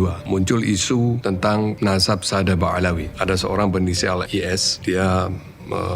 2002 muncul isu tentang nasab Sadaba Alawi. Ada seorang berinisial IS, dia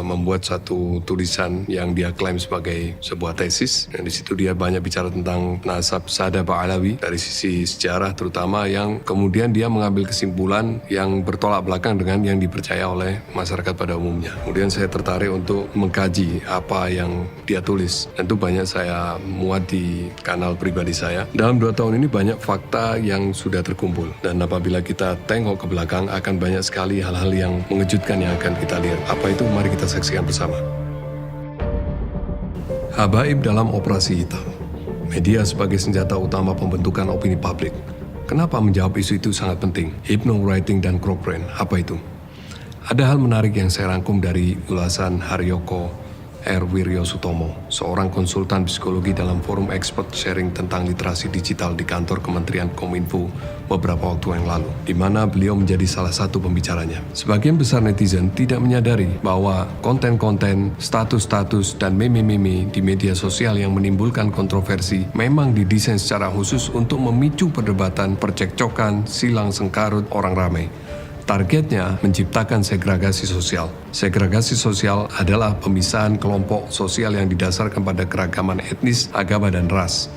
membuat satu tulisan yang dia klaim sebagai sebuah tesis. Dan di situ dia banyak bicara tentang nasab Sadaba Alawi dari sisi sejarah terutama, yang kemudian dia mengambil kesimpulan yang bertolak belakang dengan yang dipercaya oleh masyarakat pada umumnya. Kemudian saya tertarik untuk mengkaji apa yang dia tulis. Dan itu banyak saya muat di kanal pribadi saya. Dalam 2 tahun ini banyak fakta yang sudah terkumpul. Dan apabila kita tengok ke belakang akan banyak sekali hal-hal yang mengejutkan yang akan kita lihat. Apa itu? Mari kita saksikan bersama. Habaib dalam operasi hitam. Media sebagai senjata utama pembentukan opini publik. Kenapa menjawab isu itu sangat penting? Hypnowriting dan Cochrane, apa itu? Ada hal menarik yang saya rangkum dari ulasan Haryoko R. Wiryosutomo, seorang konsultan psikologi dalam forum expert sharing tentang literasi digital di kantor Kementerian Kominfo beberapa waktu yang lalu, di mana beliau menjadi salah satu pembicaranya. Sebagian besar netizen tidak menyadari bahwa konten-konten, status-status, dan meme-meme di media sosial yang menimbulkan kontroversi memang didesain secara khusus untuk memicu perdebatan, percekcokan, silang sengkarut orang ramai. Targetnya menciptakan segregasi sosial. Segregasi sosial adalah pemisahan kelompok sosial yang didasarkan pada keragaman etnis, agama, dan ras.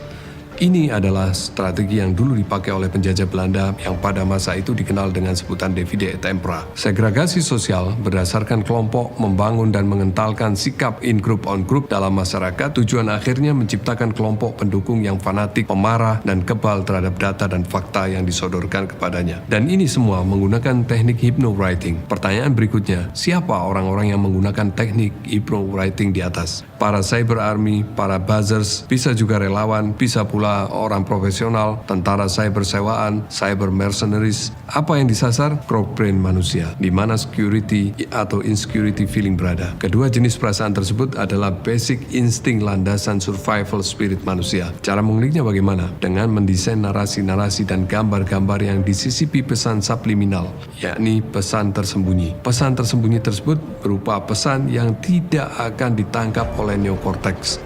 Ini adalah strategi yang dulu dipakai oleh penjajah Belanda yang pada masa itu dikenal dengan sebutan divide et impera. Segregasi sosial berdasarkan kelompok membangun dan mengentalkan sikap in group on group dalam masyarakat. Tujuan akhirnya menciptakan kelompok pendukung yang fanatik, pemarah, dan kebal terhadap data dan fakta yang disodorkan kepadanya. Dan ini semua menggunakan teknik hypnowriting. Pertanyaan berikutnya, siapa orang-orang yang menggunakan teknik hypnowriting di atas? Para cyber army, para buzzers, bisa juga relawan, bisa pula orang profesional, tentara cyber sewaan, cyber mercenaries. Apa yang disasar? Crowd brain manusia, di mana security atau insecurity feeling berada. Kedua jenis perasaan tersebut adalah basic insting landasan survival spirit manusia. Cara menguliknya bagaimana? Dengan mendesain narasi-narasi dan gambar-gambar yang disisipi pesan subliminal, yakni pesan tersembunyi. Pesan tersembunyi tersebut berupa pesan yang tidak akan ditangkap oleh neokorteks,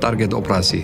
target operasi.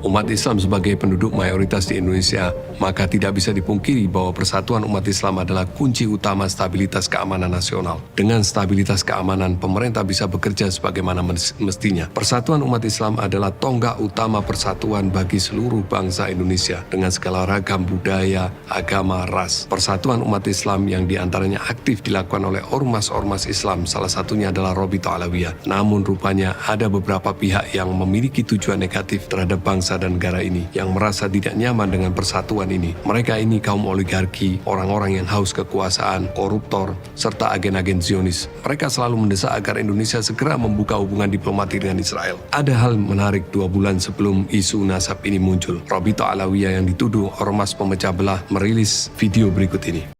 Umat Islam sebagai penduduk mayoritas di Indonesia, maka tidak bisa dipungkiri bahwa persatuan umat Islam adalah kunci utama stabilitas keamanan nasional. Dengan stabilitas keamanan, pemerintah bisa bekerja sebagaimana mestinya. Persatuan umat Islam adalah tonggak utama persatuan bagi seluruh bangsa Indonesia dengan segala ragam budaya, agama, ras. Persatuan umat Islam yang diantaranya aktif dilakukan oleh ormas-ormas Islam, salah satunya adalah Robito Alawiyah. Namun rupanya ada beberapa pihak yang memiliki tujuan negatif terhadap bangsa dan negara ini, yang merasa tidak nyaman dengan persatuan ini. Mereka ini kaum oligarki, orang-orang yang haus kekuasaan, koruptor, serta agen-agen Zionis. Mereka selalu mendesak agar Indonesia segera membuka hubungan diplomatik dengan Israel. Ada hal menarik 2 bulan sebelum isu nasab ini muncul. Robito Alawiyah yang dituduh ormas pemecah belah merilis video berikut ini.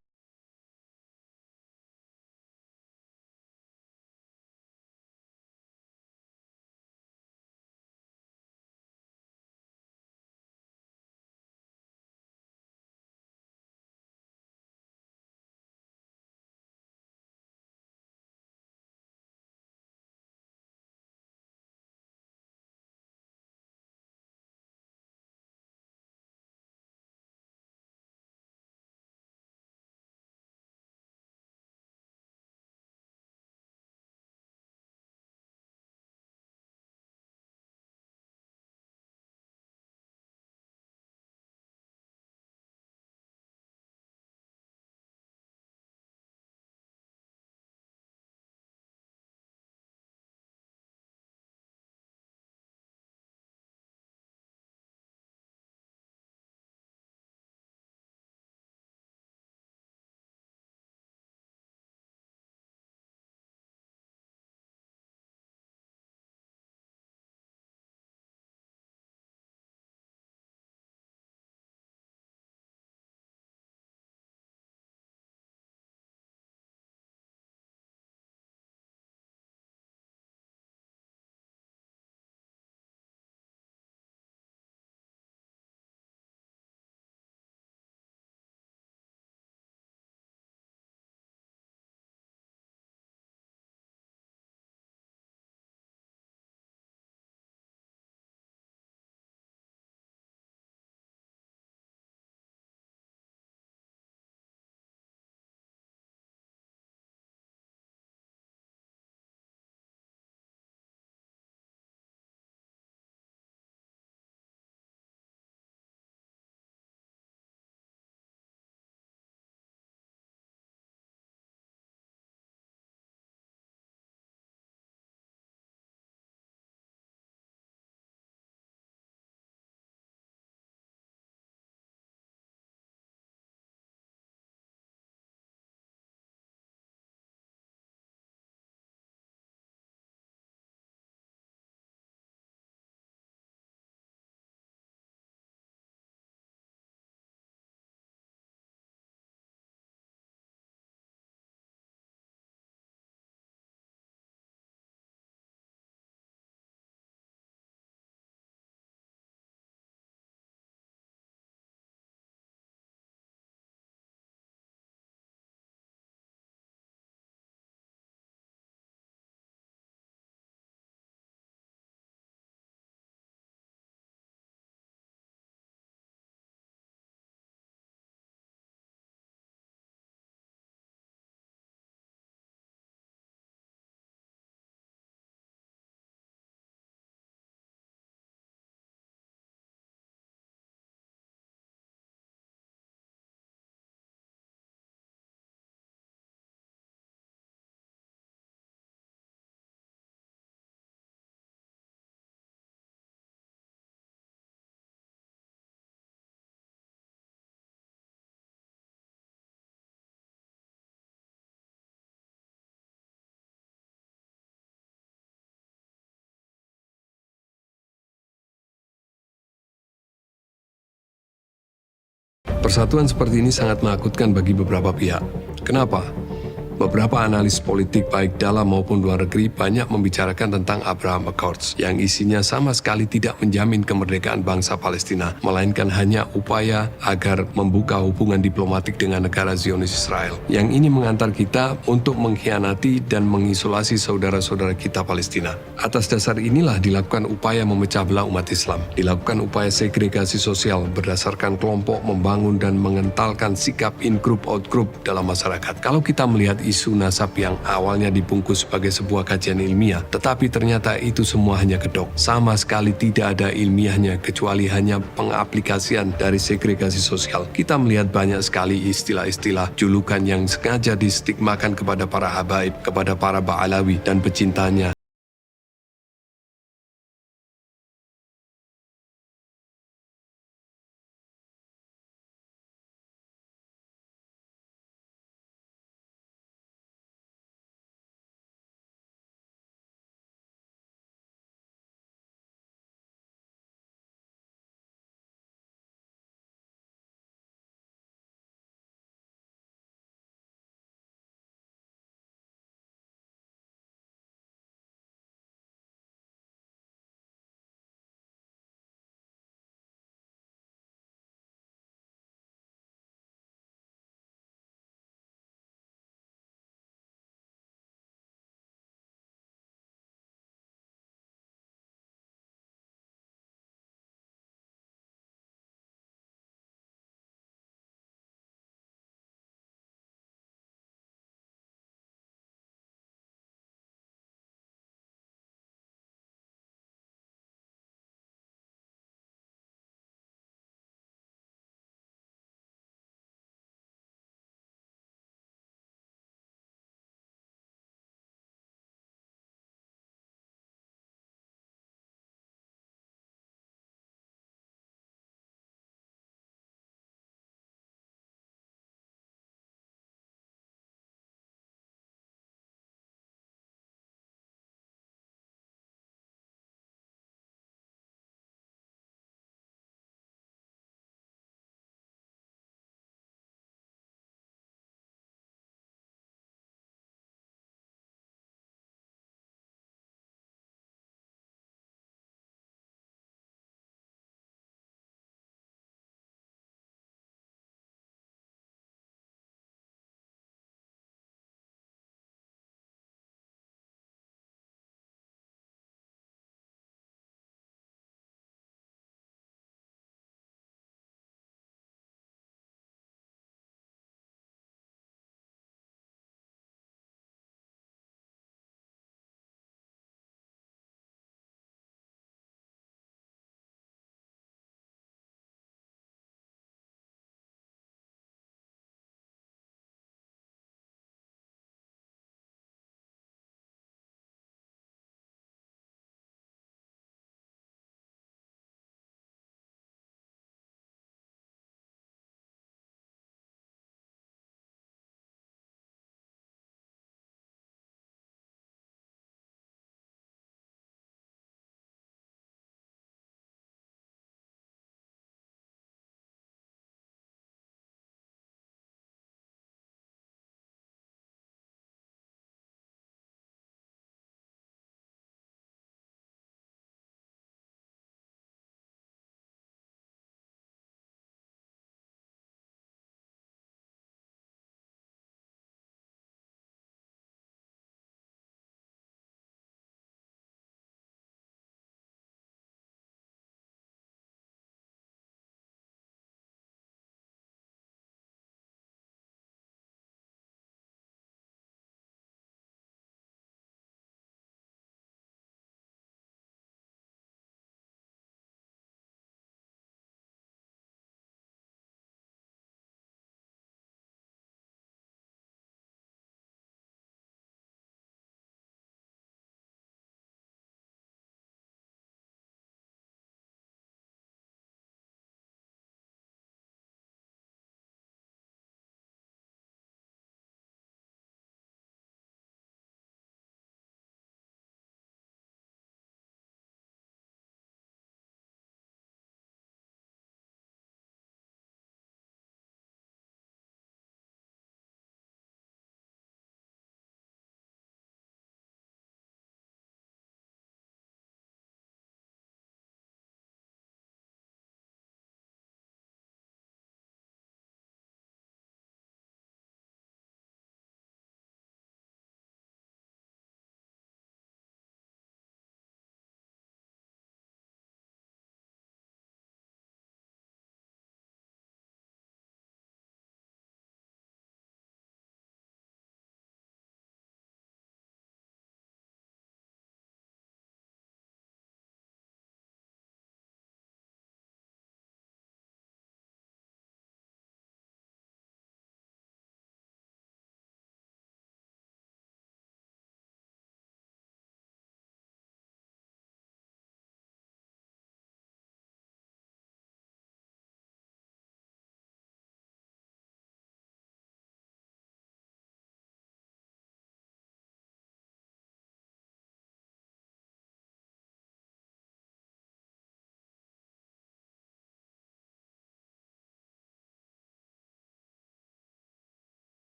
Persatuan seperti ini sangat menakutkan bagi beberapa pihak. Kenapa? Beberapa analis politik baik dalam maupun luar negeri banyak membicarakan tentang Abraham Accords yang isinya sama sekali tidak menjamin kemerdekaan bangsa Palestina, melainkan hanya upaya agar membuka hubungan diplomatik dengan negara Zionis Israel. Yang ini mengantar kita untuk mengkhianati dan mengisolasi saudara-saudara kita Palestina. Atas dasar inilah dilakukan upaya memecah belah umat Islam, dilakukan upaya segregasi sosial berdasarkan kelompok, membangun dan mengentalkan sikap in-group out-group dalam masyarakat. Kalau kita melihat isu nasab yang awalnya dibungkus sebagai sebuah kajian ilmiah, tetapi ternyata itu semua hanya kedok. Sama sekali tidak ada ilmiahnya kecuali hanya pengaplikasian dari segregasi sosial. Kita melihat banyak sekali istilah-istilah julukan yang sengaja distigmakan kepada para habaib, kepada para Ba'alawi dan pecintanya.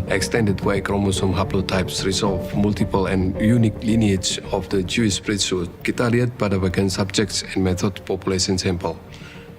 extended Y chromosome haplotypes resolve multiple and unique lineage of the Jewish priesthood. Kita lihat pada bagian subjects and method population sample.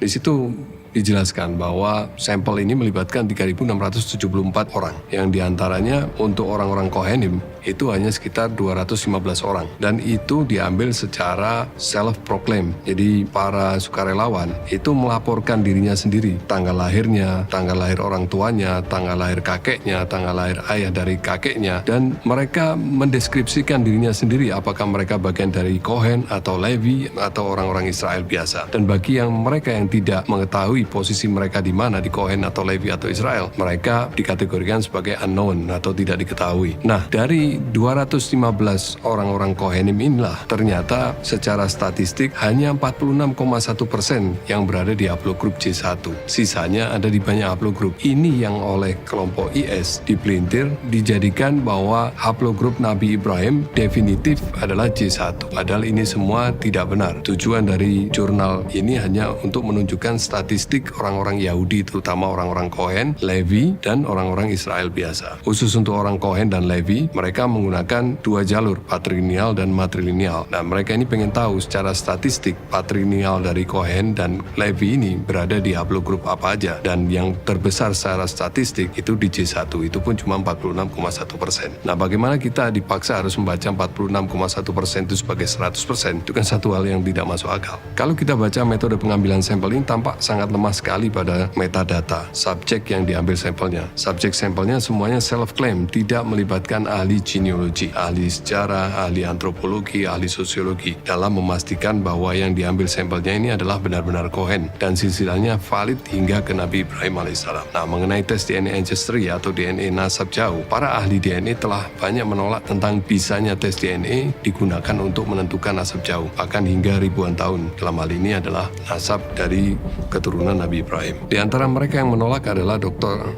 Di situ dijelaskan bahwa sampel ini melibatkan 3.674 orang, yang diantaranya untuk orang-orang Kohenim itu hanya sekitar 215 orang, dan itu diambil secara self-proclaim. Jadi para sukarelawan itu melaporkan dirinya sendiri, tanggal lahirnya, tanggal lahir orang tuanya, tanggal lahir kakeknya, tanggal lahir ayah dari kakeknya, dan mereka mendeskripsikan dirinya sendiri apakah mereka bagian dari Kohen atau Levi atau orang-orang Israel biasa. Dan bagi mereka yang tidak mengetahui posisi mereka di mana, di Kohen atau Levi atau Israel, mereka dikategorikan sebagai unknown atau tidak diketahui. Nah, dari 215 orang-orang Kohenim inilah ternyata secara statistik hanya 46,1% yang berada di haplogrup J1. Sisanya ada di banyak haplogrup. Ini yang oleh kelompok IS dipelintir, dijadikan bahwa haplogrup Nabi Ibrahim definitif adalah J1. Padahal ini semua tidak benar. Tujuan dari jurnal ini hanya untuk menunjukkan statistik orang-orang Yahudi, terutama orang-orang Kohen, Levi, dan orang-orang Israel biasa. Khusus untuk orang Kohen dan Levi, mereka menggunakan dua jalur, patrilineal dan matrilineal. Nah, mereka ini pengen tahu secara statistik patrilineal dari Kohen dan Levi ini berada di haplogrup apa aja. Dan yang terbesar secara statistik itu di J1, itu pun cuma 46,1%. Nah, bagaimana kita dipaksa harus membaca 46,1% itu sebagai 100%? Itu kan satu hal yang tidak masuk akal. Kalau kita baca metode pengambilan sampel ini tampak sangat lemah sekali pada metadata subjek yang diambil sampelnya. Subjek sampelnya semuanya self-claim, tidak melibatkan ahli genealogi, ahli sejarah, ahli antropologi, ahli sosiologi dalam memastikan bahwa yang diambil sampelnya ini adalah benar-benar Kohen dan silsilahnya valid hingga ke Nabi Ibrahim alaihissalam. Nah, mengenai tes DNA ancestry atau DNA nasab jauh, para ahli DNA telah banyak menolak tentang bisanya tes DNA digunakan untuk menentukan nasab jauh, bahkan hingga ribuan tahun. Dalam hal ini adalah nasab dari keturunan Nabi Ibrahim. Di antara mereka yang menolak adalah Dr.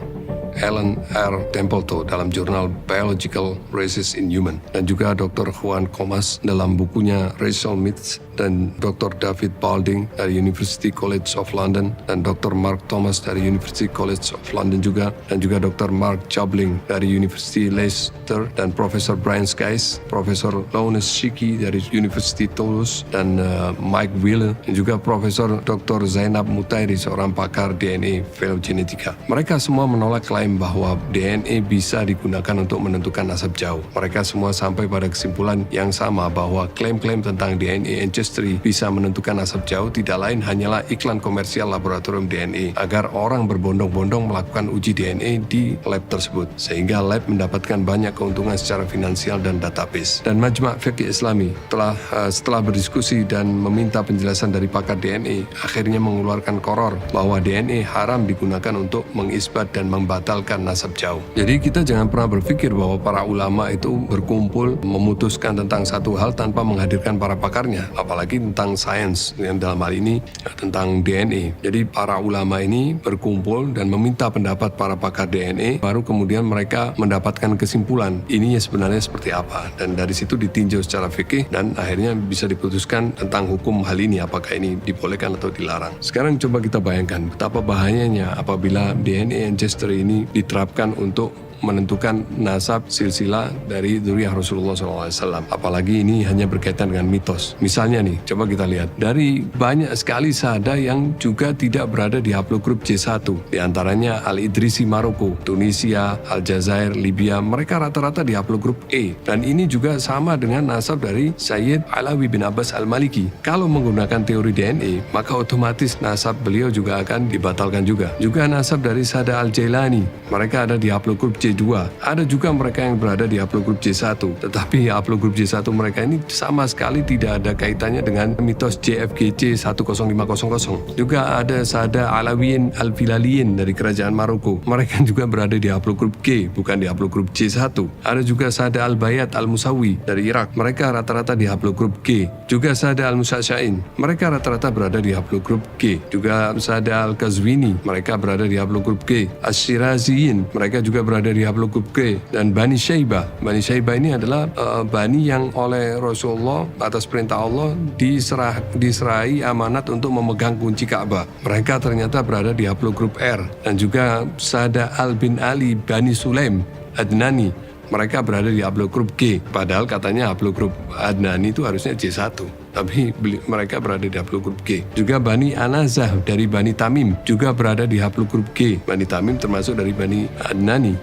Alan R. Templeton dalam jurnal Biological Races in Human, dan juga Dr. Juan Comas dalam bukunya Racial Myths, dan Dr. David Balding dari University College of London, dan Dr. Mark Thomas dari University College of London juga, dan juga Dr. Mark Jobling dari University Leicester, dan Profesor Brian Skies, Profesor Lawrence Shiki dari University Toulouse, dan Mike Wheeler, dan juga Profesor Dr. Zainab Mutairi, seorang pakar DNA phylogenetika. Mereka semua menolak klaim bahwa DNA bisa digunakan untuk menentukan nasab jauh. Mereka semua sampai pada kesimpulan yang sama bahwa klaim-klaim tentang DNA ancestry bisa menentukan nasab jauh tidak lain hanyalah iklan komersial laboratorium DNA agar orang berbondong-bondong melakukan uji DNA di lab tersebut, sehingga lab mendapatkan banyak keuntungan secara finansial dan database. Dan Majma' Fiqh Islami setelah berdiskusi dan meminta penjelasan dari pakar DNA, akhirnya mengeluarkan qoror bahwa DNA haram digunakan untuk mengisbat dan membatalkan nasab jauh. Jadi kita jangan pernah berpikir bahwa para ulama itu berkumpul memutuskan tentang satu hal tanpa menghadirkan para pakarnya, apalagi tentang sains, yang dalam hal ini tentang DNA. Jadi para ulama ini berkumpul dan meminta pendapat para pakar DNA, baru kemudian mereka mendapatkan kesimpulan ininya sebenarnya seperti apa, dan dari situ ditinjau secara fikih dan akhirnya bisa diputuskan tentang hukum hal ini, apakah ini dibolehkan atau dilarang. Sekarang coba kita bayangkan betapa bahayanya apabila DNA ancestry ini diterapkan untuk menentukan nasab silsilah dari dzurriyyah Rasulullah SAW. Apalagi ini hanya berkaitan dengan mitos. Misalnya nih, coba kita lihat. Dari banyak sekali syahada yang juga tidak berada di haplogrup J1. Di antaranya Al-Idrisi Maroko, Tunisia, Aljazair, Libya, mereka rata-rata di haplogrup E. Dan ini juga sama dengan nasab dari Sayyid Alawi bin Abbas Al-Maliki. Kalau menggunakan teori DNA, maka otomatis nasab beliau juga akan dibatalkan juga. Juga nasab dari Sada Al-Jailani, mereka ada di haplogrup J2. Ada juga mereka yang berada di haplogrup J1, tetapi haplogrup J1 mereka ini sama sekali tidak ada kaitannya dengan mitos JFGC 10500. Juga ada Sada Alawiyin Al-Filaliyin dari kerajaan Maroko, mereka juga berada di haplogrup G, bukan di haplogrup J1. Ada juga Sada Al-Bayat Al-Musawi dari Irak, mereka rata-rata di haplogrup G. Juga Sada Al-Musasyain, mereka rata-rata berada di haplogrup G. Juga Sada Al-Kazwini, mereka berada di haplogrup G. Asyiraziyin, mereka juga berada di di haplogrup G. Dan Bani Syaibah. Bani Syaibah ini adalah Bani yang oleh Rasulullah atas perintah Allah diserai amanat untuk memegang kunci Ka'bah. Mereka ternyata berada di haplogrup R. Dan juga Sada Al bin Ali Bani Sulaim Adnani, mereka berada di haplogrup G. Padahal katanya haplogrup Adnani itu harusnya J1. Tapi mereka berada di haplogrup G. Juga Bani Anazah dari Bani Tamim juga berada di haplogrup G. Bani Tamim termasuk dari Bani Adnani.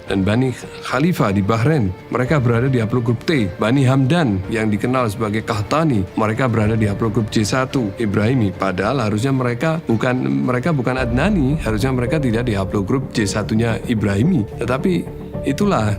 Dan Bani Khalifah di Bahrain, mereka berada di haplogrup T. Bani Hamdan yang dikenal sebagai Qahtani, mereka berada di haplogrup J1 Ibrahimi. Padahal harusnya mereka bukan Adnani, harusnya mereka tidak di haplogrup J1-nya Ibrahimi. Tetapi itulah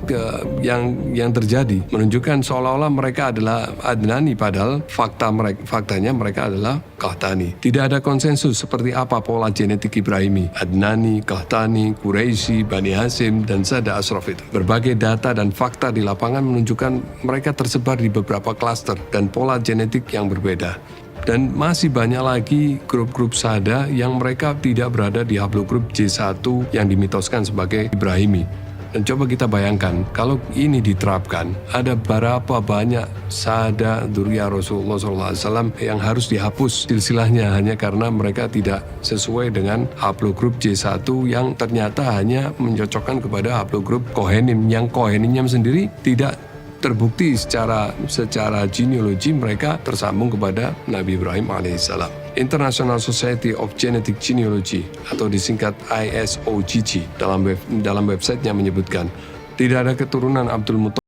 yang terjadi, menunjukkan seolah-olah mereka adalah Adnani, padahal faktanya mereka adalah Qahtani. Tidak ada konsensus seperti apa pola genetik Ibrahimi, Adnani, Qahtani, Quraisy, Bani Hasim, dan Sada Ashraf itu. Berbagai data dan fakta di lapangan menunjukkan mereka tersebar di beberapa klaster dan pola genetik yang berbeda. Dan masih banyak lagi grup-grup Sada yang mereka tidak berada di haplogrup J1 yang dimitoskan sebagai Ibrahimi. Dan coba kita bayangkan, kalau ini diterapkan, ada berapa banyak Sada Dzurriyyah Rasulullah SAW yang harus dihapus silsilahnya hanya karena mereka tidak sesuai dengan haplogrup J1 yang ternyata hanya mencocokkan kepada haplogrup Kohenim, yang Kohenimnya sendiri tidak terbukti secara genealogi mereka tersambung kepada Nabi Ibrahim alaihissalam. International Society of Genetic Genealogy atau disingkat ISOGG dalam websitenya menyebutkan tidak ada keturunan Abdul Muthalib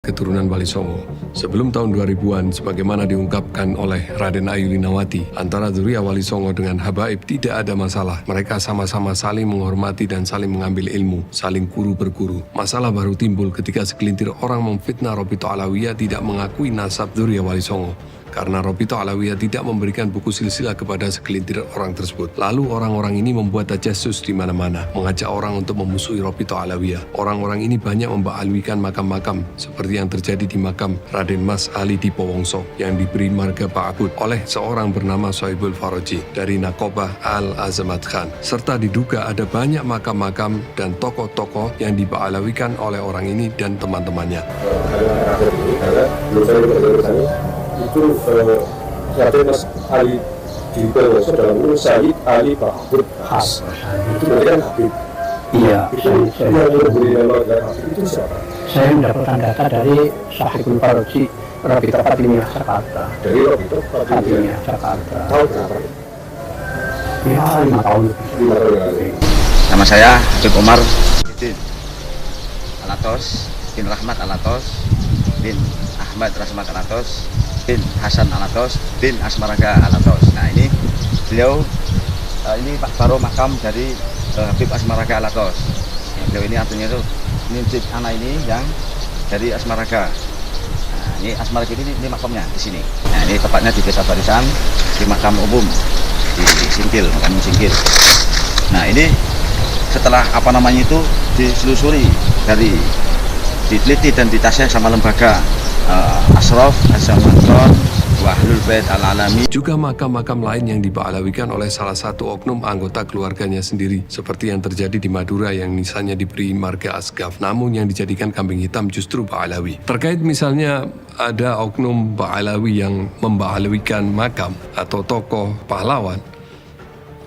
keturunan Wali Songo. Sebelum tahun 2000-an, sebagaimana diungkapkan oleh Raden Ayu Linawati, antara Dzurriyyah Wali Songo dengan Habaib tidak ada masalah. Mereka sama-sama saling menghormati dan saling mengambil ilmu, saling guru berguru. Masalah baru timbul ketika segelintir orang memfitnah Robito Alawiyah tidak mengakui nasab Dzurriyyah Wali Songo. Karena Robito Alawiyah tidak memberikan buku silsilah kepada segelintir orang tersebut. Lalu orang-orang ini membuat tajassus di mana-mana, mengajak orang untuk memusuhi Robito Alawiyah. Orang-orang ini banyak membaalwikan makam-makam, seperti yang terjadi di makam Raden Mas Ali di Powongso, yang diberi marga Ba'abud oleh seorang bernama Sohibul Faraji dari Nakobah Al-Azamat Khan. Serta diduga ada banyak makam-makam dan tokoh-tokoh yang dibaalawikan oleh orang ini dan teman-temannya. Itu Raden Mas Ali di Powongso dalam urus Sayyid Ali Ba'abud Khas. Itu berarti kan Habib. Iya. Itu yang memberi nama dengan Habib itu siapa? Saya mendapatkan data dari Sohibul Faraji, Robito Fatimiyah Jakarta. Dari Robito Fatimiyah Jakarta. Tahun berapa? Ya, 5 tahun. 5 tahun yang lalu. Nama saya Habib Omar bin Alatos bin Rahmat Alatos bin Ahmad Rasmat Alatos bin Hasan Alatos bin Asmaraga Alatos. Nah ini beliau ini Pak Baro makam dari Habib Asmaraga Alatos. Beliau ini artinya itu nincip anak ini yang dari Asmaraga. Nah ini Asmaraga ini makamnya di sini. Nah ini tepatnya di Desa Barisan di makam umum di Singkil, makam Singkil. Nah ini setelah itu diselusuri dari diteliti dan ditasih sama lembaga Ashraf, Azamatron, Wahlul Bait Al-Alami. Juga makam-makam lain yang dibaalawikan oleh salah satu oknum anggota keluarganya sendiri, seperti yang terjadi di Madura yang misalnya diberi marga Asgaf, namun yang dijadikan kambing hitam justru Ba'alawi. Terkait misalnya ada oknum Ba'alawi yang membaalawikan makam atau tokoh pahlawan,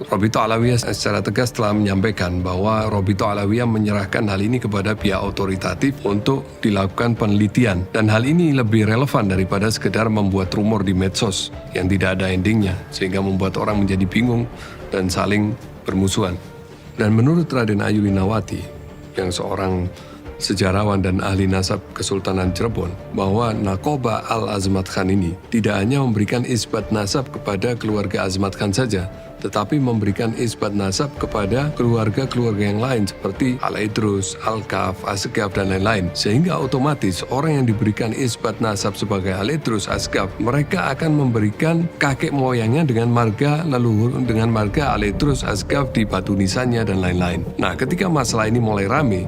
Robito Alawiyah secara tegas telah menyampaikan bahwa Robito Alawiyah menyerahkan hal ini kepada pihak otoritatif untuk dilakukan penelitian, dan hal ini lebih relevan daripada sekedar membuat rumor di medsos yang tidak ada endingnya sehingga membuat orang menjadi bingung dan saling bermusuhan. Dan menurut Raden Ayuli Nawati yang seorang sejarawan dan ahli nasab Kesultanan Cirebon, bahwa Nakoba Al-Azmat Khan ini tidak hanya memberikan isbat nasab kepada keluarga Azmat Khan saja, tetapi memberikan isbat nasab kepada keluarga-keluarga yang lain seperti Al-Idrus, Al-Kaf, Asgaf, dan lain-lain. Sehingga otomatis orang yang diberikan isbat nasab sebagai Al-Idrus, Asgaf, mereka akan memberikan kakek moyangnya dengan marga leluhur, dengan marga Al-Idrus, Asgaf di batu nisannya dan lain-lain. Nah, ketika masalah ini mulai rame,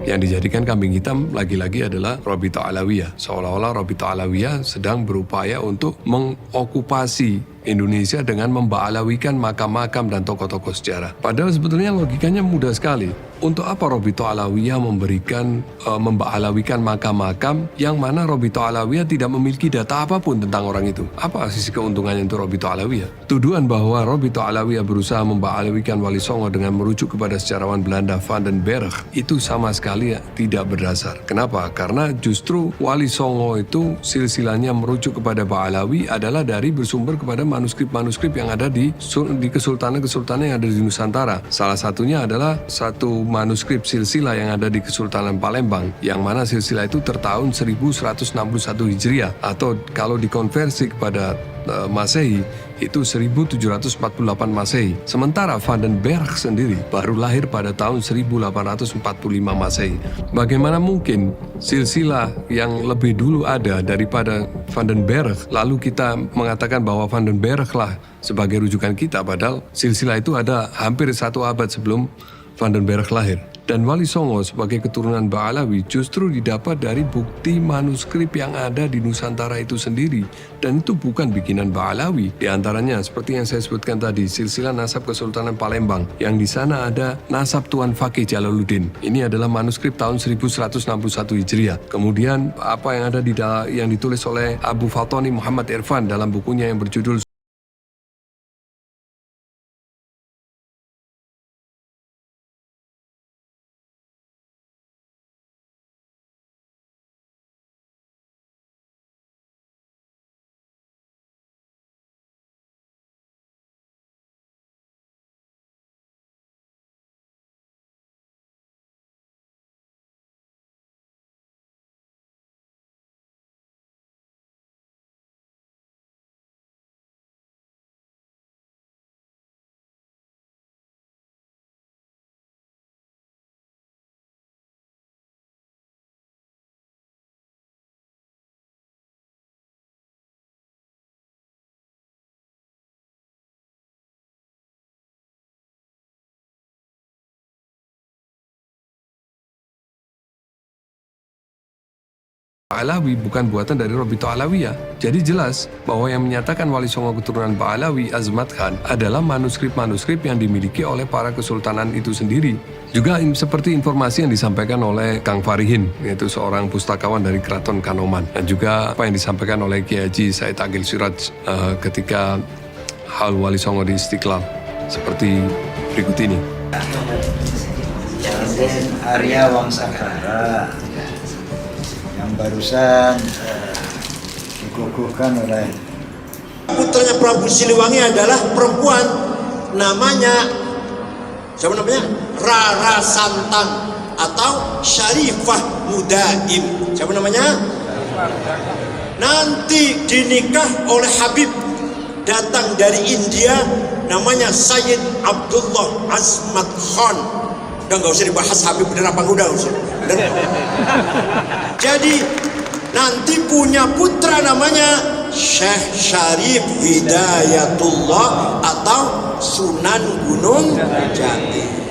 yang dijadikan kambing hitam lagi-lagi adalah Robito Alawiyah. Seolah-olah Robito Alawiyah sedang berupaya untuk mengokupasi Indonesia dengan memba'alawikan makam-makam dan tokoh-tokoh sejarah. Padahal sebetulnya logikanya mudah sekali. Untuk apa Robito Alawiyah memba'alawikan makam-makam yang mana Robito Alawiyah tidak memiliki data apapun tentang orang itu? Apa sisi keuntungannya untuk Robito Alawiyah? Tuduhan bahwa Robito Alawiyah berusaha memba'alawikan Wali Songo dengan merujuk kepada sejarawan Belanda Van den Berg itu sama sekali tidak berdasar. Kenapa? Karena justru Wali Songo itu silsilahnya merujuk kepada Ba'alawi adalah dari bersumber kepada manuskrip-manuskrip yang ada di kesultanan-kesultanan yang ada di Nusantara. Salah satunya adalah satu manuskrip silsilah yang ada di Kesultanan Palembang, yang mana silsilah itu tertahun 1161 Hijriah, atau kalau dikonversi kepada Masehi itu 1748 Masehi. Sementara Van den Berg sendiri baru lahir pada tahun 1845 Masehi. Bagaimana mungkin silsilah yang lebih dulu ada daripada Van den Berg, lalu kita mengatakan bahwa Van den Berg lah sebagai rujukan kita, padahal silsilah itu ada hampir 1 abad sebelum Van den Berg lahir. Dan Wali Songo sebagai keturunan Ba'alawi justru didapat dari bukti manuskrip yang ada di Nusantara itu sendiri. Dan itu bukan bikinan Ba'alawi. Di antaranya seperti yang saya sebutkan tadi, silsilah nasab Kesultanan Palembang, yang di sana ada nasab Tuan Fakih Jalaluddin. Ini adalah manuskrip tahun 1161 Hijriah. Kemudian apa yang ada yang ditulis oleh Abu Fatoni Muhammad Irfan dalam bukunya yang berjudul Ba'alawi bukan buatan dari Robito Alawiyah. Jadi jelas bahwa yang menyatakan Wali Songo keturunan Ba'alawi Azmat Khan adalah manuskrip-manuskrip yang dimiliki oleh para kesultanan itu sendiri. Juga seperti informasi yang disampaikan oleh Kang Farihin, yaitu seorang pustakawan dari Keraton Kanoman. Dan juga apa yang disampaikan oleh Kiai Haji Said Agil Siraj ketika hal Wali Songo di Istiqlal. Seperti berikut ini. Raden Arya Wangsakara yang barusan dikukuhkan oleh putranya Prabu Siliwangi adalah perempuan, namanya siapa namanya? Rara Santang atau Syarifah Mudaim. Siapa namanya? Nanti dinikah oleh Habib datang dari India, namanya Sayyid Abdullah Azmat Khan. Udah nggak usah dibahas Habib bener apa udah usah. Jadi nanti punya putra namanya Syekh Syarif Hidayatullah atau Sunan Gunung Jati.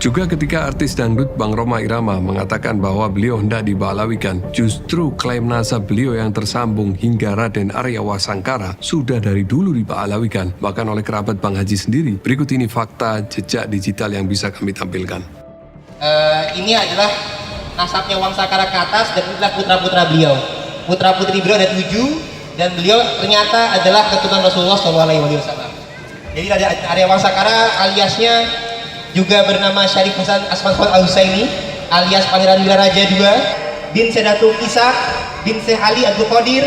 Juga ketika artis dangdut Bang Roma Irama mengatakan bahwa beliau hendak diba'alawikan, justru klaim nasab beliau yang tersambung hingga Raden Arya Wasangkara sudah dari dulu diba'alawikan, bahkan oleh kerabat Bang Haji sendiri. Berikut ini fakta jejak digital yang bisa kami tampilkan. Ini adalah nasabnya Wangsakara ke atas, dan inilah putra-putra beliau. Putra-putri beliau ada 7, dan beliau ternyata adalah keturunan Rasulullah SAW. Jadi ada Arya Wangsakara aliasnya juga bernama Syarif Hasan Asmat Khan Al-Husaini alias Pangeran Wiraraja II bin Sedatul Isa bin Syekh Ali Abdul Qadir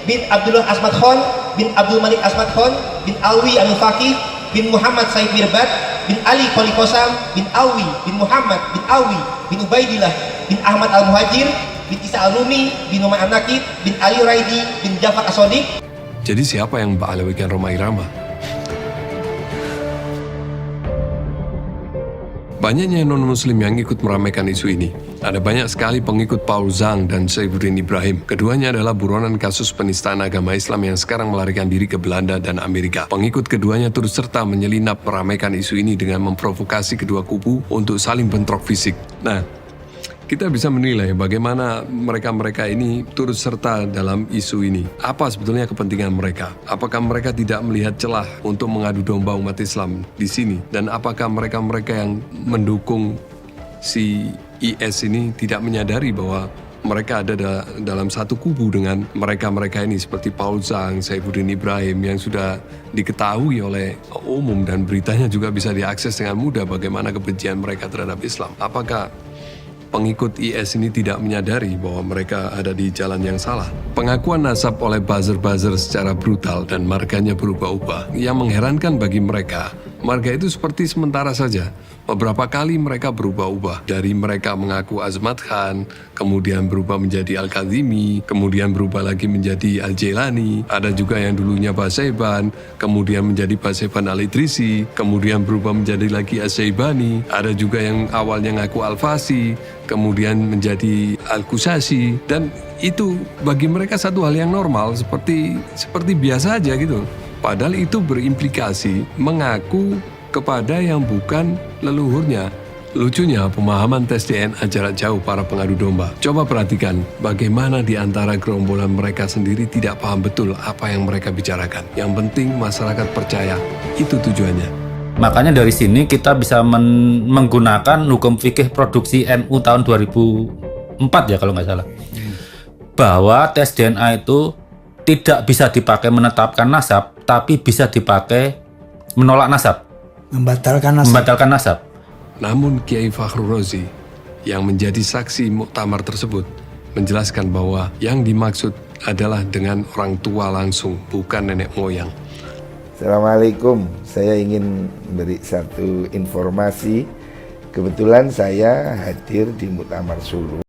bin Abdullah Asmat Khan bin Abdul Malik Asmat Khan bin Alwi Anul Faqih bin Muhammad Said Mirbad bin Ali Kholi Kosam bin Alwi bin Muhammad bin Alwi bin Ubaidillah bin Ahmad Al-Muhajir bin Isa Al-Rumi bin Umar An-Nakib bin Ali Raidi bin Jafar As-Sodiq. Jadi siapa yang mengalawikan Roma Irama? Banyaknya non-muslim yang ikut meramaikan isu ini. Ada banyak sekali pengikut Paul Zhang dan Saifuddin Ibrahim. Keduanya adalah buronan kasus penistaan agama Islam yang sekarang melarikan diri ke Belanda dan Amerika. Pengikut keduanya turut serta menyelinap meramaikan isu ini dengan memprovokasi kedua kubu untuk saling bentrok fisik. Nah, kita bisa menilai bagaimana mereka-mereka ini turut serta dalam isu ini. Apa sebetulnya kepentingan mereka? Apakah mereka tidak melihat celah untuk mengadu domba umat Islam di sini? Dan apakah mereka-mereka yang mendukung si IS ini tidak menyadari bahwa mereka ada dalam satu kubu dengan mereka-mereka ini seperti Paul Zhang, Saifuddin Ibrahim yang sudah diketahui oleh umum dan beritanya juga bisa diakses dengan mudah bagaimana kebencian mereka terhadap Islam. Apakah pengikut IS ini tidak menyadari bahwa mereka ada di jalan yang salah? Pengakuan nasab oleh buzzer-buzzer secara brutal dan marganya berubah-ubah. Yang mengherankan bagi mereka, marga itu seperti sementara saja. Beberapa kali mereka berubah-ubah. Dari mereka mengaku Azmat Khan, kemudian berubah menjadi Al-Kazimi, kemudian berubah lagi menjadi Al-Jailani. Ada juga yang dulunya Basaiban, kemudian menjadi Basaiban Al-Idrisi, kemudian berubah menjadi lagi As-Syaibani. Ada juga yang awalnya ngaku Al-Fasi, kemudian menjadi Al-Kusasi. Dan itu bagi mereka satu hal yang normal, seperti biasa aja gitu. Padahal itu berimplikasi mengaku kepada yang bukan leluhurnya. Lucunya, pemahaman tes DNA jarak jauh para pengadu domba. Coba perhatikan bagaimana di antara gerombolan mereka sendiri tidak paham betul apa yang mereka bicarakan. Yang penting masyarakat percaya, itu tujuannya. Makanya dari sini kita bisa menggunakan hukum fikih produksi NU tahun 2004 ya kalau nggak salah. Bahwa tes DNA itu tidak bisa dipakai menetapkan nasab, tapi bisa dipakai menolak nasab. Membatalkan nasab. Namun Kiai Fakhrul Razi yang menjadi saksi muktamar tersebut menjelaskan bahwa yang dimaksud adalah dengan orang tua langsung, bukan nenek moyang. Assalamualaikum, saya ingin beri satu informasi. Kebetulan saya hadir di Muktamar Sulu.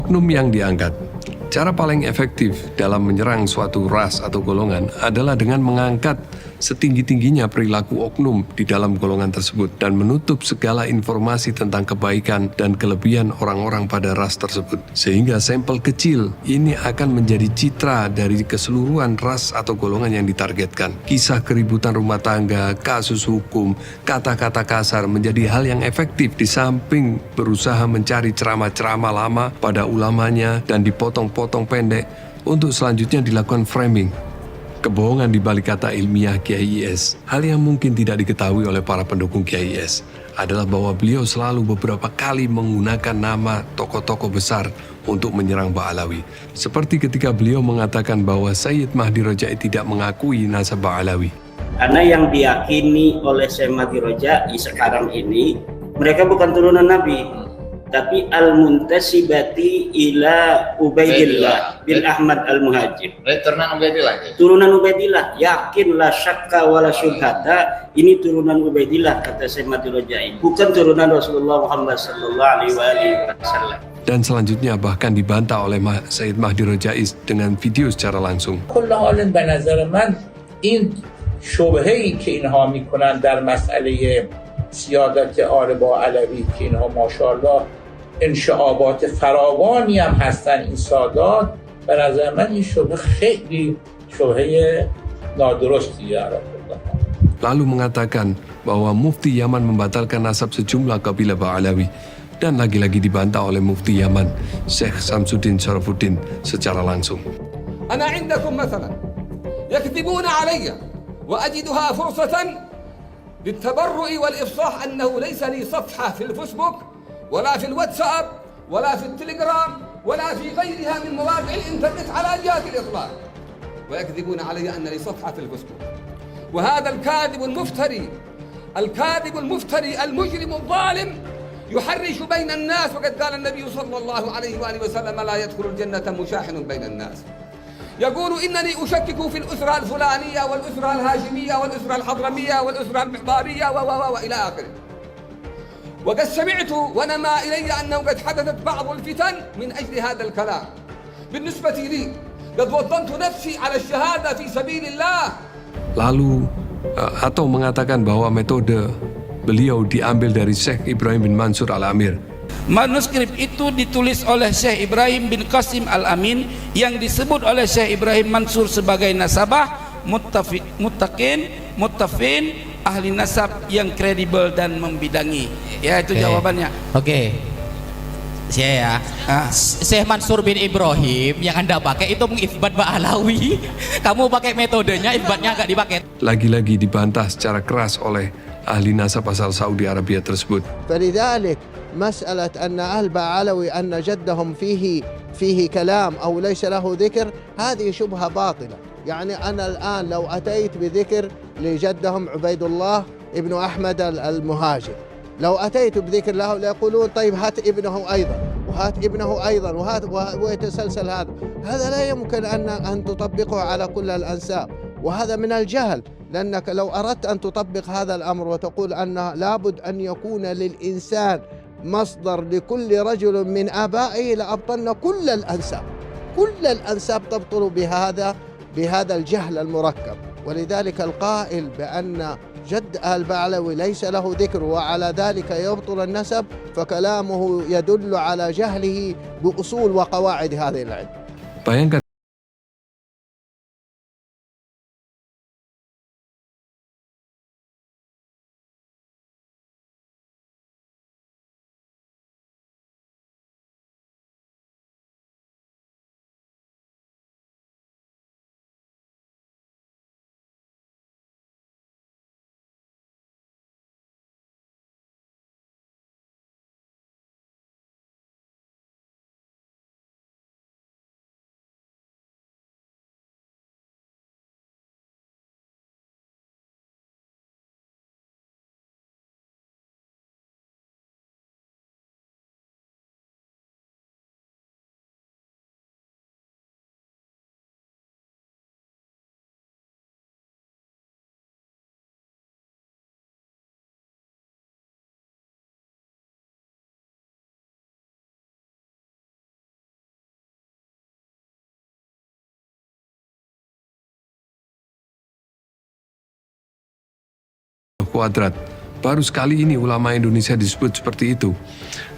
Oknum yang diangkat. Cara paling efektif dalam menyerang suatu ras atau golongan adalah dengan mengangkat setinggi-tingginya perilaku oknum di dalam golongan tersebut dan menutup segala informasi tentang kebaikan dan kelebihan orang-orang pada ras tersebut. Sehingga sampel kecil ini akan menjadi citra dari keseluruhan ras atau golongan yang ditargetkan. Kisah keributan rumah tangga, kasus hukum, kata-kata kasar menjadi hal yang efektif di samping berusaha mencari ceramah-ceramah lama pada ulamanya dan dipotong-potong pendek untuk selanjutnya dilakukan framing. Kebohongan di balik kata ilmiah KIS, hal yang mungkin tidak diketahui oleh para pendukung KIS, adalah bahwa beliau selalu beberapa kali menggunakan nama tokoh-tokoh besar untuk menyerang Ba'alawi. Seperti ketika beliau mengatakan bahwa Sayyid Mahdi Rojai tidak mengakui nasab Ba'alawi. Karena yang diyakini oleh Syekh Mahdi Rojai sekarang ini, mereka bukan turunan Nabi, tapi al-muntasibati ila Ubaidillah bin Ahmad al-Muhajir. Turunan Ubaidillah. Turunan Ubaidillah, yakin la syakka wala syubhata, ini turunan Ubaidillah kata Syekh Mahdi Rojai, bukan turunan Rasulullah Muhammad sallallahu alaihi wasallam. Dan selanjutnya bahkan dibantah oleh Sayyid Mahdi Rojai dengan video secara langsung. کل حال به نظر من این شبهه‌ای که اینها میکنن در مسئله سیادت آل با علوی که اینها ماشاءالله انشعابات فراوانی هم هستن این سادات، به نظر من این شبهه خیلی شبهه نادرستیه. Lalu mengatakan bahwa Mufti Yaman membatalkan nasab sejumlah kabilah Ba'alawi dan lagi-lagi dibantah oleh Mufti Yaman, Syekh Samsuddin Syarafuddin secara langsung. أنا عندكم مثلا يكذبون علي وأجدها فرصة للتبرؤ والإفصاح أنه ليس لي صفحة في الفيسبوك ولا في الواتساب ولا في التليجرام ولا في غيرها من مواقع الإنترنت على جهة الإطلاق، ويكذبون علي أن لي صفحة في الفيسبوك. وهذا الكاذب المفتري المجرم الظالم يحرش بين الناس، وقد قال النبي صلى الله عليه وآله وسلم لا يدخل الجنة مشاحن بين الناس. يقول إنني أشكك في الأسرة الفلانية والأسرة الهاشمية والأسرة الحضرمية والأسرة المحضارية وإلى آخره. وقد سمعت ونما إلي أنه قد حدثت بعض الفتن من أجل هذا الكلام. بالنسبة لي قد وطنت نفسي على الشهادة في سبيل الله. Lalu atau mengatakan bahwa metode beliau diambil dari Syekh Ibrahim bin Mansur Al-Amir. Manuskrip itu ditulis oleh Syekh Ibrahim bin Qasim Al-Amin yang disebut oleh Syekh Ibrahim Mansur sebagai nasabah muttafin ahli nasab yang kredibel dan membidangi. Ya, itu jawabannya. Oke. Saya Syekh Mansur bin Ibrahim yang Anda pakai itu mengisbat Ba'alawi. Kamu pakai metodenya, isbatnya agak dipakai. Lagi-lagi dibantah secara keras oleh ahli nasab asal Saudi Arabia tersebut. فلذلك مسألة أن أهل بعلوي أن جدهم فيه كلام أو ليس له ذكر، هذه شبهة باطلة. يعني أنا الآن لو أتيت بذكر لجدهم عبيد الله ابن أحمد المهاجر، لو أتيت بذكر له ليقولون طيب هات ابنه أيضا وهات ابنه أيضا ويتسلسل هذا لا يمكن أن تطبقه على كل الأنساب، وهذا من الجهل. لأنك لو أردت أن تطبق هذا الأمر وتقول أن لابد أن يكون للإنسان مصدر لكل رجل من آبائه لأبطلنا كل الأنساب تبطل بهذا الجهل المركب. ولذلك القائل بأن جد البعلوي ليس له ذكر وعلى ذلك يبطل النسب فكلامه يدل على جهله بأصول وقواعد هذه العلم. Bayangkan kuadrat. Baru sekali ini ulama Indonesia disebut seperti itu.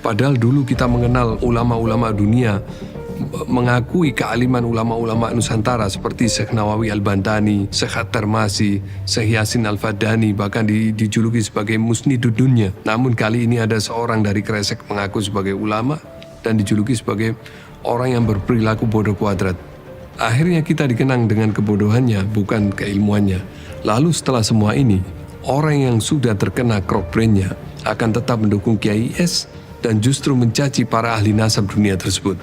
Padahal dulu kita mengenal ulama-ulama dunia mengakui kealiman ulama-ulama Nusantara seperti Syekh Nawawi Al-Bantani, Syekh At-Tirmasi, Syekh Yasin Al-Fadani, bahkan dijuluki sebagai musnidud dunya. Namun kali ini ada seorang dari Kresek mengaku sebagai ulama dan dijuluki sebagai orang yang berperilaku bodoh kuadrat. Akhirnya kita dikenang dengan kebodohannya, bukan keilmuannya. Lalu setelah semua ini, orang yang sudah terkena crop brain-nya akan tetap mendukung KIS dan justru mencaci para ahli nasab dunia tersebut.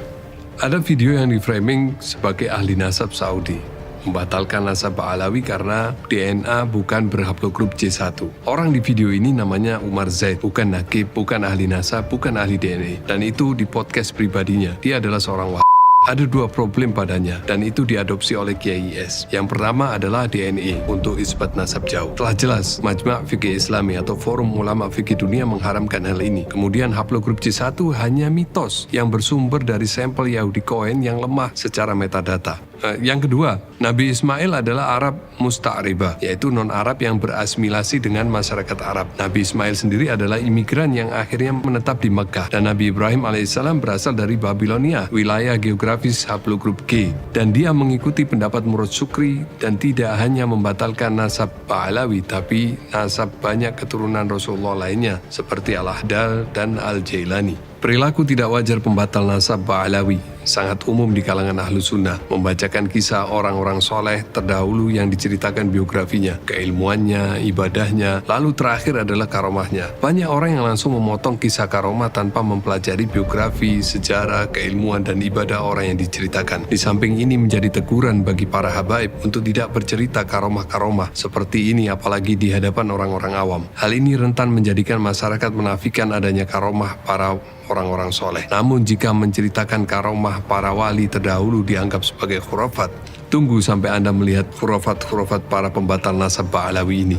Ada video yang diframing sebagai ahli nasab Saudi, membatalkan nasab Ba'alawi karena DNA bukan berhaplogrup C1. Orang di video ini namanya Umar Zaid, bukan nakib, bukan ahli nasab, bukan ahli DNA. Dan itu di podcast pribadinya, dia adalah seorang Ada dua problem padanya, dan itu diadopsi oleh KIS. Yang pertama adalah DNA untuk isbat nasab jauh. Telah jelas, Majma' Fikih Islami atau Forum Ulama Fikih Dunia mengharamkan hal ini. Kemudian haplogrup C1 hanya mitos yang bersumber dari sampel Yahudi Cohen yang lemah secara metadata. Yang kedua, Nabi Ismail adalah Arab Musta'ribah, yaitu non-Arab yang berasimilasi dengan masyarakat Arab. Nabi Ismail sendiri adalah imigran yang akhirnya menetap di Mekah. Dan Nabi Ibrahim alaihissalam berasal dari Babilonia, wilayah geografis haplogrup G. Dan dia mengikuti pendapat Murad Syukri dan tidak hanya membatalkan nasab Ba'alawi, tapi nasab banyak keturunan Rasulullah lainnya, seperti Al-Ahdal dan Al-Jailani. Perilaku tidak wajar pembatal nasab Ba'alawi sangat umum di kalangan ahlu sunnah, membacakan kisah orang-orang soleh terdahulu yang diceritakan biografinya, keilmuannya, ibadahnya, lalu terakhir adalah karomahnya. Banyak orang yang langsung memotong kisah karomah tanpa mempelajari biografi, sejarah, keilmuan, dan ibadah orang yang diceritakan. Di samping ini menjadi teguran bagi para habaib untuk tidak bercerita karomah-karomah seperti ini apalagi di hadapan orang-orang awam. Hal ini rentan menjadikan masyarakat menafikan adanya karomah para orang-orang soleh. Namun jika menceritakan karomah para wali terdahulu dianggap sebagai khurafat, tunggu sampai Anda melihat khurafat-khurafat para pembatal nasab Ba'alawi ini.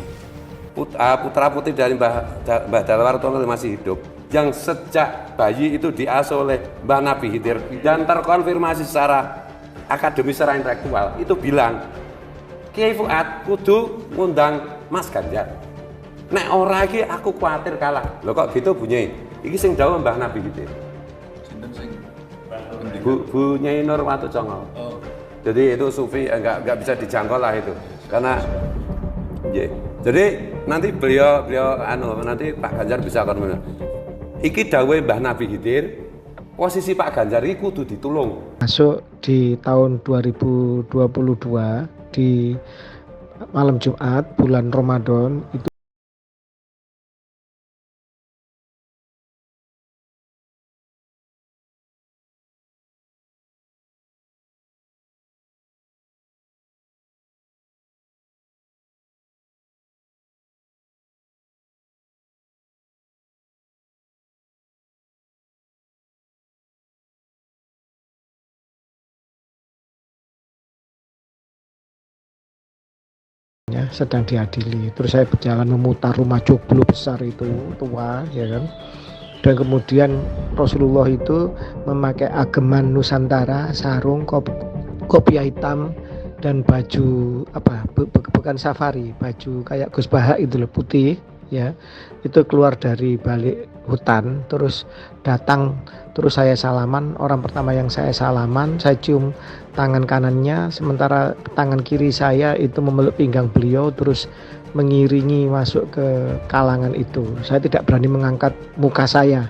Putra-putri dari Mbah Dalwartono masih hidup, yang sejak bayi itu diasuh oleh Mbah Nabi Khidir dan terkonfirmasi secara akademis, secara intelektual, itu bilang, Kiai Fuad kudu ngundang Mas Ganjar. Nek ora iki aku khawatir kalah. Lho kok gitu bunyi? Iki sing dawuh Mbah Nabi Khidir. Sinten sing Bu Nyai Nur Watu Congo. Oh. Jadi itu sufi enggak bisa dijangkau lah itu. Karena jadi nanti beliau nanti Pak Ganjar bisa konfirmasi. Iki dawuhe Mbah Nabi Khidir, posisi Pak Ganjar iki kudu ditulung. Masuk di tahun 2022 di malam Jumat bulan Ramadan itu sedang diadili. Terus saya berjalan memutar rumah joglo besar itu tua, ya kan. Dan kemudian Rasulullah itu memakai ageman Nusantara, sarung, kopiah hitam dan baju bukan safari, baju kayak Gus Baha itu loh, putih, ya. Itu keluar dari balik hutan, terus datang, terus saya salaman. Orang pertama yang saya salaman, saya cium tangan kanannya, sementara tangan kiri saya itu memeluk pinggang beliau, terus mengiringi masuk ke kalangan itu. Saya tidak berani mengangkat muka saya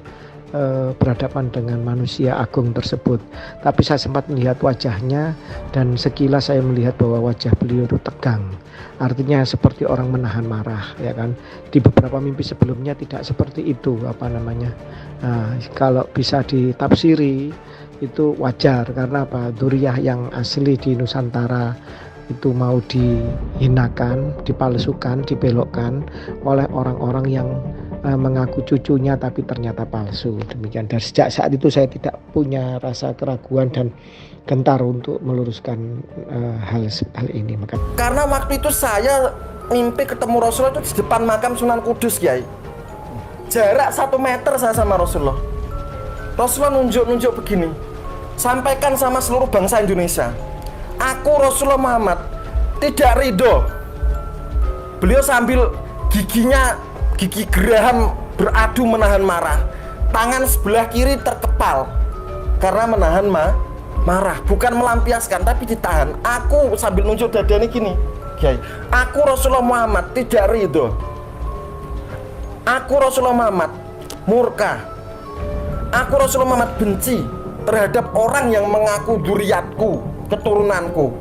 berhadapan dengan manusia agung tersebut, tapi saya sempat melihat wajahnya, dan sekilas saya melihat bahwa wajah beliau itu tegang, artinya seperti orang menahan marah, ya kan. Di beberapa mimpi sebelumnya tidak seperti itu, nah, kalau bisa ditafsiri itu wajar, karena apa, dzurriyyah yang asli di Nusantara itu mau dihinakan, dipalsukan, dibelokkan oleh orang-orang yang mengaku cucunya tapi ternyata palsu. Demikian. Dan sejak saat itu saya tidak punya rasa keraguan dan gentar untuk meluruskan hal ini. Karena waktu itu saya mimpi ketemu Rasulullah itu di depan makam Sunan Kudus, Kiai. Jarak 1 meter saya sama Rasulullah. Rasulullah nunjuk-nunjuk begini, sampaikan sama seluruh bangsa Indonesia, aku Rasulullah Muhammad tidak ridho. Beliau sambil gigi geraham beradu menahan marah. Tangan sebelah kiri terkepal karena menahan marah, bukan melampiaskan tapi ditahan. Aku sambil nunjuk dadanya gini, Kiai, aku Rasulullah Muhammad tidak ridho, aku Rasulullah Muhammad murka, aku Rasulullah Muhammad benci terhadap orang yang mengaku dzurriyyatku, keturunanku,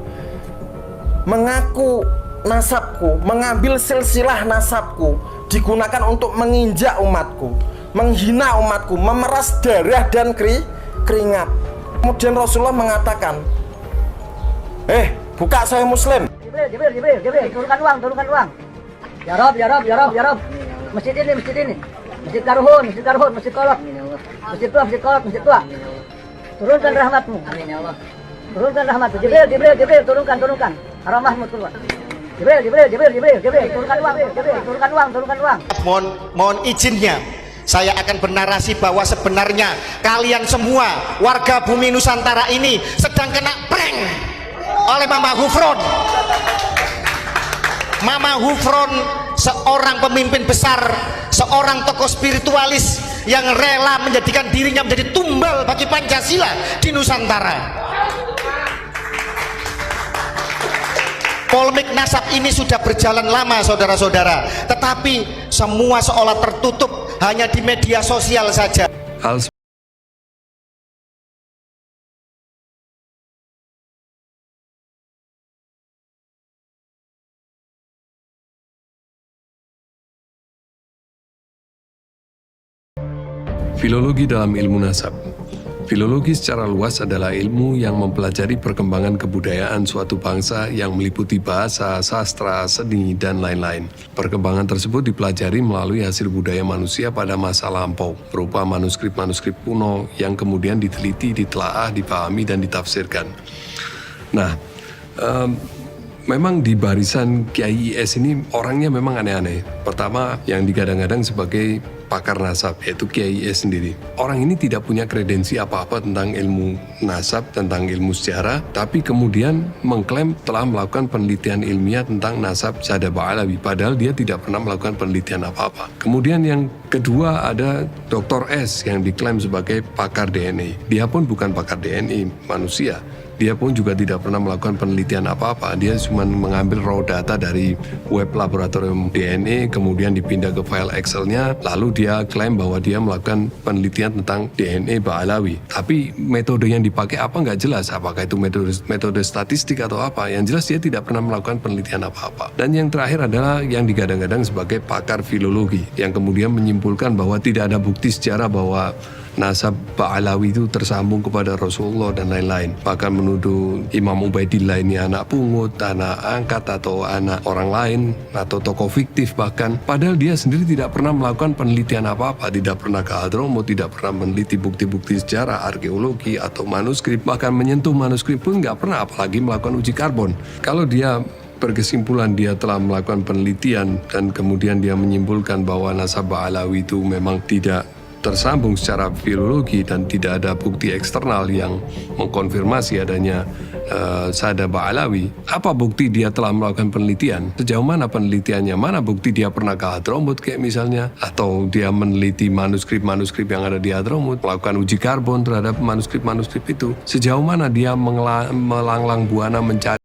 mengaku nasabku, mengambil silsilah nasabku, digunakan untuk menginjak umatku, menghina umatku, memeras darah dan keringat. Kemudian Rasulullah mengatakan, buka Sahih Muslim. Jibril, turunkan uang. Ya Rob. Masjid ini. Masjid Karuhun, Masjid Kolok. Masjid tua. Turunkan rahmatmu. Amin ya Allah. Turunkan rahmatmu. Jibril, turunkan. Rahmatmu turun. Jibril, turunkan uang. Mohon izinnya, saya akan bernarasi bahwa sebenarnya kalian semua warga bumi Nusantara ini sedang kena prank oleh Mama Hufron. Mama Hufron seorang pemimpin besar, seorang tokoh spiritualis yang rela menjadikan dirinya menjadi tumbal bagi Pancasila di Nusantara. Polemik nasab ini sudah berjalan lama saudara-saudara, tetapi semua seolah tertutup hanya di media sosial saja. Filologi dalam ilmu nasab. Filologi secara luas adalah ilmu yang mempelajari perkembangan kebudayaan suatu bangsa yang meliputi bahasa, sastra, seni, dan lain-lain. Perkembangan tersebut dipelajari melalui hasil budaya manusia pada masa lampau, berupa manuskrip-manuskrip kuno yang kemudian diteliti, ditelaah, dipahami, dan ditafsirkan. Nah, memang di barisan Kiai IS ini orangnya memang aneh-aneh. Pertama, yang digadang-gadang sebagai pakar nasab, yaitu Kiai IS sendiri. Orang ini tidak punya kredensi apa-apa tentang ilmu nasab, tentang ilmu sejarah, tapi kemudian mengklaim telah melakukan penelitian ilmiah tentang nasab Sadah Ba'alawi, padahal dia tidak pernah melakukan penelitian apa-apa. Kemudian yang kedua ada Dr. S yang diklaim sebagai pakar DNA. Dia pun bukan pakar DNA manusia. Dia pun juga tidak pernah melakukan penelitian apa-apa. Dia cuma mengambil raw data dari web laboratorium DNA, kemudian dipindah ke file Excel-nya, lalu dia klaim bahwa dia melakukan penelitian tentang DNA Ba'alawi. Tapi metode yang dipakai apa nggak jelas. Apakah itu metode statistik atau apa. Yang jelas dia tidak pernah melakukan penelitian apa-apa. Dan yang terakhir adalah yang digadang-gadang sebagai pakar filologi, yang kemudian menyimpulkan bahwa tidak ada bukti sejarah bahwa nasab Ba'alawi itu tersambung kepada Rasulullah dan lain-lain. Bahkan menuduh Imam Ubaidillah ini anak pungut, anak angkat atau anak orang lain, atau tokoh fiktif bahkan. Padahal dia sendiri tidak pernah melakukan penelitian apa-apa, tidak pernah ke Hadramut, tidak pernah meneliti bukti-bukti sejarah, arkeologi, atau manuskrip. Bahkan menyentuh manuskrip pun nggak pernah, apalagi melakukan uji karbon. Kalau dia berkesimpulan dia telah melakukan penelitian dan kemudian dia menyimpulkan bahwa nasab Ba'alawi itu memang tidak tersambung secara filologi dan tidak ada bukti eksternal yang mengkonfirmasi adanya Sadah Ba'alawi. Apa bukti dia telah melakukan penelitian? Sejauh mana penelitiannya? Mana bukti dia pernah ke Hadramut kayak misalnya? Atau dia meneliti manuskrip-manuskrip yang ada di Hadramut, melakukan uji karbon terhadap manuskrip-manuskrip itu? Sejauh mana dia melanglang buana mencari